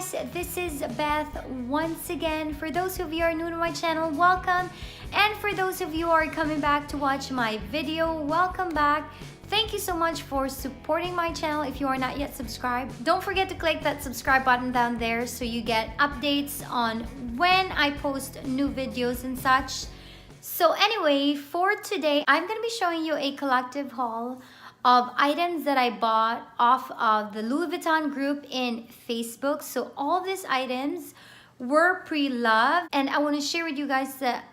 guys, this is Beth once again. For those of you who are new to my channel, welcome. And for those of you who are coming back to watch my video, welcome back. Thank you so much for supporting my channel. If you are not yet subscribed, don't forget to click that subscribe button down there so you get updates on when I post new videos and such. So anyway, for today, I'm going to be showing you a collective haul of items that I bought off of the Louis Vuitton group in Facebook. So all these items were pre-loved, and I want to share with you guys that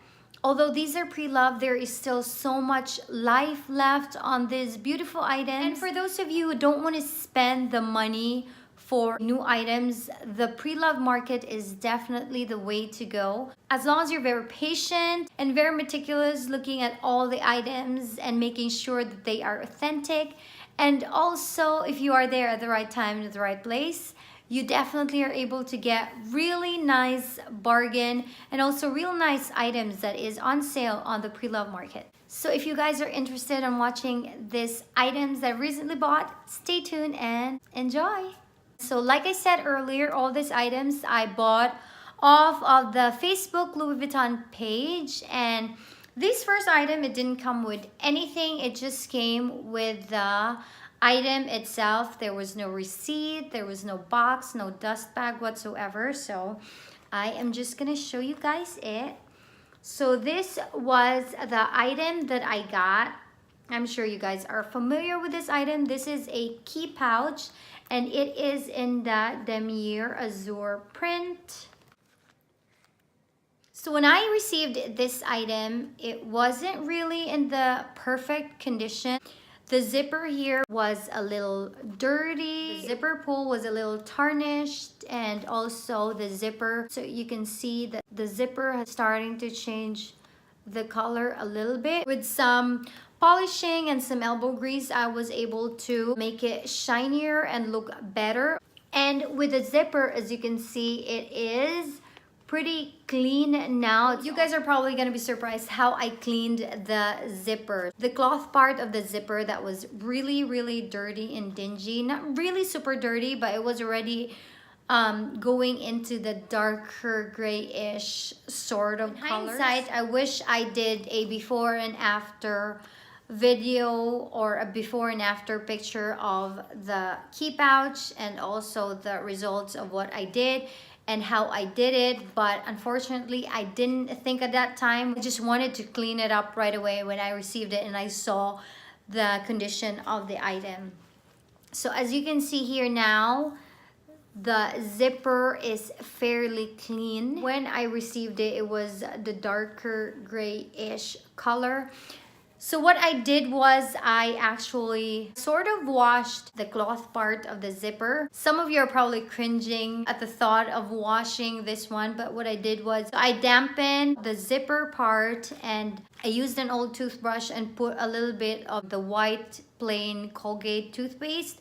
although these are pre-loved, there is still so much life left on these beautiful items. And for those of you who don't want to spend the money for new items, the pre-loved market is definitely the way to go. As long as you're very patient and very meticulous looking at all the items and making sure that they are authentic. And also, if you are there at the right time and at the right place, you definitely are able to get really nice bargain and also real nice items that is on sale on the pre-loved market. So if you guys are interested in watching these items that I recently bought, stay tuned and enjoy. So like I said earlier, all these items I bought off of the Facebook Louis Vuitton page. And this first item, it didn't come with anything. It just came with the item itself. There was no receipt, there was no box, no dust bag whatsoever. So I am just gonna show you guys it. So this was the item that I got. I'm sure you guys are familiar with this item. This is a key pouch, and it is in the Damier Azur print. So when I received this item, it wasn't really in the perfect condition. The zipper here was a little dirty. The zipper pull was a little tarnished, and also the zipper, so you can see that the zipper is starting to change the color a little bit. With some polishing and some elbow grease, I was able to make it shinier and look better. And with the zipper, as you can see, it is pretty clean now. You guys are probably gonna be surprised how I cleaned the zipper. The cloth part of the zipper that was really dirty and dingy. Not really super dirty, but it was already going into the darker grayish sort of color. In hindsight, I wish I did a before and after video or a before and after picture of the key pouch and also the results of what I did and how I did it, but unfortunately I didn't think at that time. I just wanted to clean it up right away when I received it and I saw the condition of the item. So as you can see here now, the zipper is fairly clean. When I received it, it was the darker grayish color. So what I did was I actually sort of washed the cloth part of the zipper. Some of you are probably cringing at the thought of washing this one, but what I did was I dampened the zipper part and I used an old toothbrush and put a little bit of the white plain Colgate toothpaste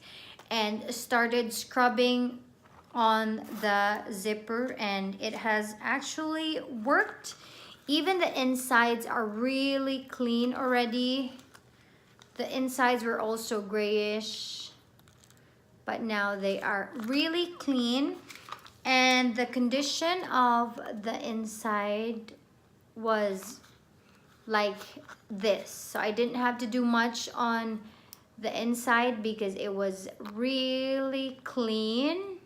and started scrubbing on the zipper, and it has actually worked. Even the insides are really clean already. The insides were also grayish, but now they are really clean. And the condition of the inside was like this. So I didn't have to do much on the inside because it was really clean.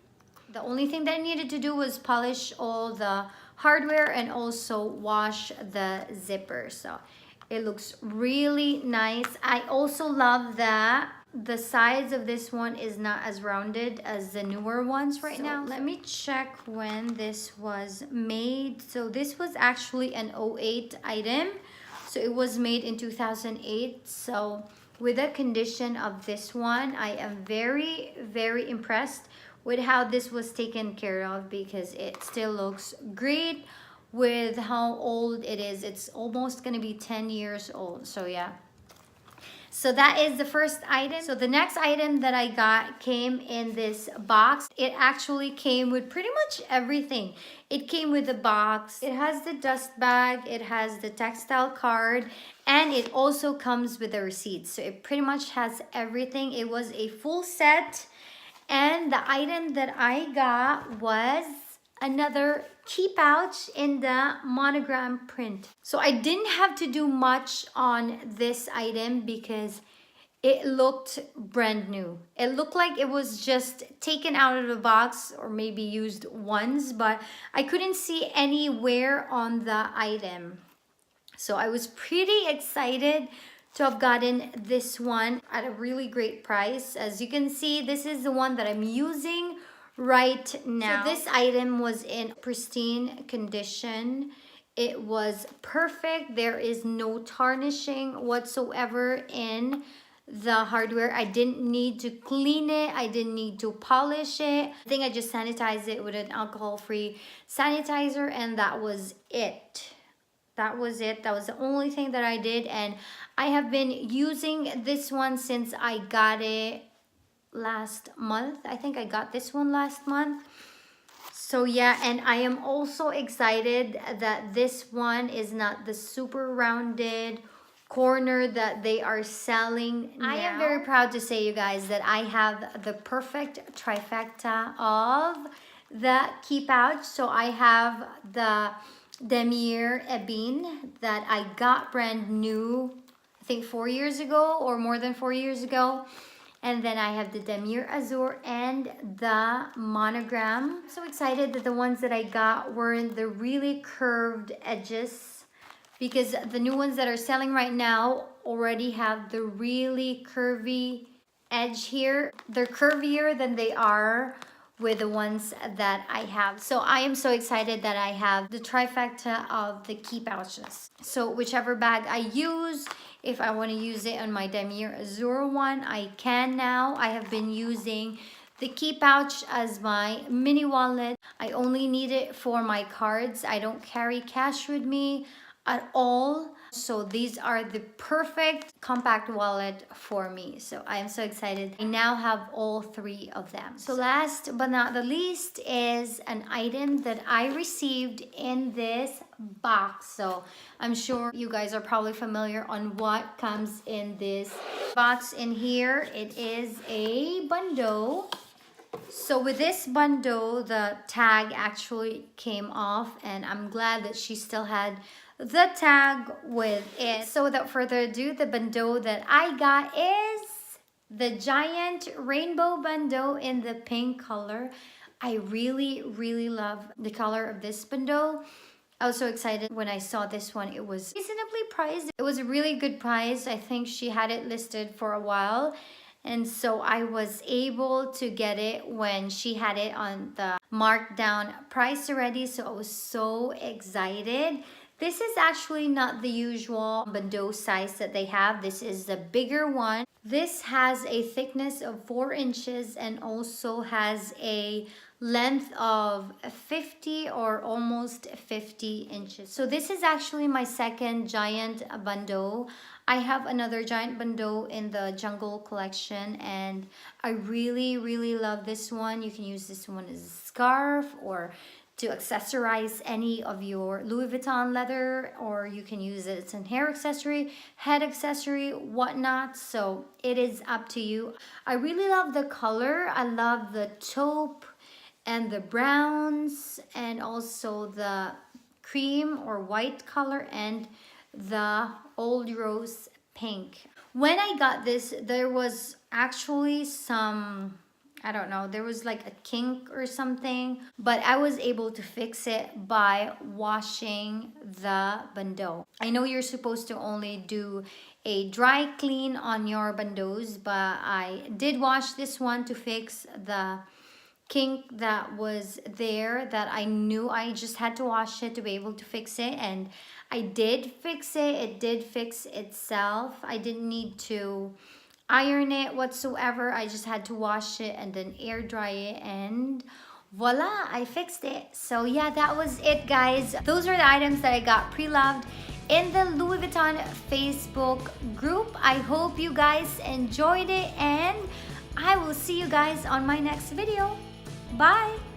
The only thing that I needed to do was polish all the hardware and also wash the zipper. So it looks really nice. I also love that the size of this one is not as rounded as the newer ones right now. Let me check when this was made. So this was actually an '08 item. So it was made in 2008. So with the condition of this one, I am very impressed with how this was taken care of because it still looks great with how old it is. It's almost gonna be 10 years old, so yeah. So that is the first item. So the next item that I got came in this box. It actually came with pretty much everything. It came with the box. It has the dust bag, it has the textile card, and it also comes with a receipt. So it pretty much has everything. It was a full set. And the item that I got was another key pouch in the monogram print. So I didn't have to do much on this item because it looked brand new. It looked like it was just taken out of the box or maybe used once, but I couldn't see any wear on the item. So I was pretty excited to have gotten this one at a really great price. As you can see, this is the one that I'm using right now. So this item was in pristine condition. It was perfect. There is no tarnishing whatsoever in the hardware. I didn't need to clean it. I didn't need to polish it. I think I just sanitized it with an alcohol-free sanitizer, and that was it. That was it. That was the only thing that I did, and I have been using this one since I got it last month. I think I got this one last month. So yeah, and I am also excited that this one is not the super rounded corner that they are selling now. I am very proud to say, you guys, that I have the perfect trifecta of the key pouch. So I have the Damier Ebene that I got brand new, I think 4 years ago or more than 4 years ago. And then I have the Damier Azur and the Monogram. I'm so excited that the ones that I got were in the really curved edges, because the new ones that are selling right now already have the really curvy edge here. They're curvier than they are with the ones that I have. So I am so excited that I have the trifecta of the key pouches. So whichever bag I use, if I want to use it on my Damier Azur one, I can now. I have been using the key pouch as my mini wallet. I only need it for my cards. I don't carry cash with me at all. So these are the perfect compact wallet for me. So I am so excited. I now have all 3 of them. So last but not the least is an item that I received in this box. So I'm sure you guys are probably familiar on what comes in this box. In here, it is a Bandeau. So with this Bandeau, the tag actually came off, and I'm glad that she still had the tag with it. So without further ado, the Bandeau that I got is the giant rainbow Bandeau in the pink color. I really, really love the color of this Bandeau. I was so excited when I saw this one. It was reasonably priced. It was a really good price. I think she had it listed for a while. And so I was able to get it when she had it on the markdown price already. So I was so excited. This is actually not the usual Bandeau size that they have. This is the bigger one. This has a thickness of 4 inches and also has a length of 50 or almost 50 inches. So this is actually my second giant Bandeau. I have another giant Bandeau in the Jungle collection, and I really, really love this one. You can use this one as a scarf or to accessorize any of your Louis Vuitton leather, or you can use it as a hair accessory, head accessory, whatnot. So it is up to you. I really love the color. I love the taupe and the browns and also the cream or white color and the old rose pink. When I got this, there was actually some, I don't know, there was like a kink or something, but I was able to fix it by washing the Bandeau. I know you're supposed to only do a dry clean on your Bandeaus, but I did wash this one to fix the kink that was there that I knew I just had to wash it to be able to fix it, and I did fix it. It did fix itself. I didn't need to iron it whatsoever. I just had to wash it and then air dry it, and voila, I fixed it. So yeah, that was it, guys. Those are the items that I got pre-loved in the Louis Vuitton Facebook group. I hope you guys enjoyed it, and I will see you guys on my next video. Bye!